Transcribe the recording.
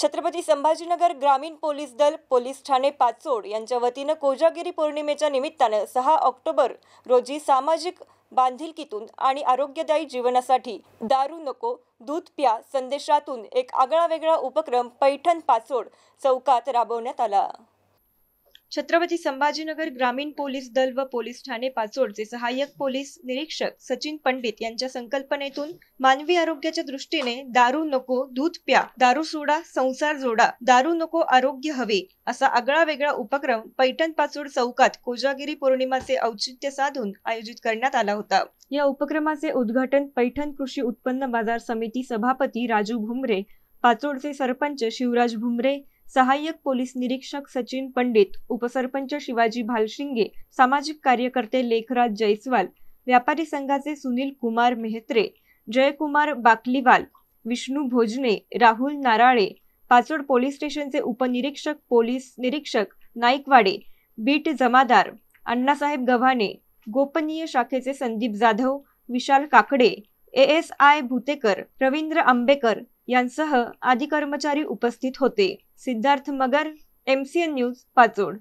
छत्रपती संभाजीनगर ग्रामीण पोलीस दल पोलीस ठाणे पाचोड यांच्या वतीनं कोजागिरी पौर्णिमेच्या निमित्तानं 6 ऑक्टोबर रोजी सामाजिक बांधिलकीतून आणि आरोग्यदायी जीवनासाठी दारू नको दूध प्या संदेशातून एक आगळावेगळा उपक्रम पैठण पाचोड चौकात राबवण्यात आला। छत्रपती संभाजीनगर ग्रामीण पोलीस दल व पोलीस ठाणे पाचोडचे सहाय्यक पोलीस निरीक्षक सचिन पंडित यांच्या संकल्पनेतून मानवी आरोग्याच्या दृष्टीने दारू नको दूध प्या, दारू सोडा संसार जोडा, दारू नको आरोग्य हवे असा आगळावेगळा उपक्रम पैठण पाचोड चौकात कोजागिरी पौर्णिमेचे औचित्य साधून आयोजित करण्यात आला होता। या उपक्रमाचे उद्घाटन पैठण कृषी उत्पन्न बाजार समिती सभापती राजू भुमरे, पाचोडचे सरपंच शिवराज भुमरे, सहाय्यक पोलीस निरीक्षक सचिन पंडित, उपसरपंच शिवाजी भालशिंगे, सामाजिक कार्यकर्ते लेखराज जयस्वाल, व्यापारी संघाचे सुनील कुमार मेहत्रे, जयकुमार बाकलीवाल, विष्णू भोजने, राहुल नाराळे, पाचोड पोलीस स्टेशनचे उपनिरीक्षक पोलीस निरीक्षक नाईकवाडे, बीट जमादार अण्णासाहेब गव्हाणे, गोपनीय शाखेचे संदीप जाधव, विशाल काकडे, ASI भूतेकर, रवींद्र आंबेकर यांसह आदी कर्मचारी उपस्थित होते। सिद्धार्थ मगर, MCN न्यूज, पाचोड।